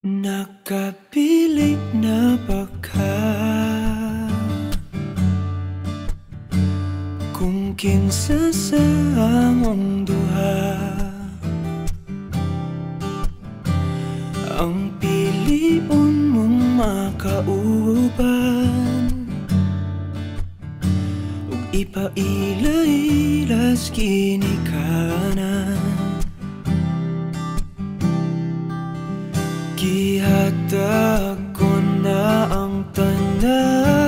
Nakapilit na ba ka? Kung kinsa sa among duha ang piliun mong makauban, ug ipailay-ilas ginikanan. Gihatag ko na ang tanan,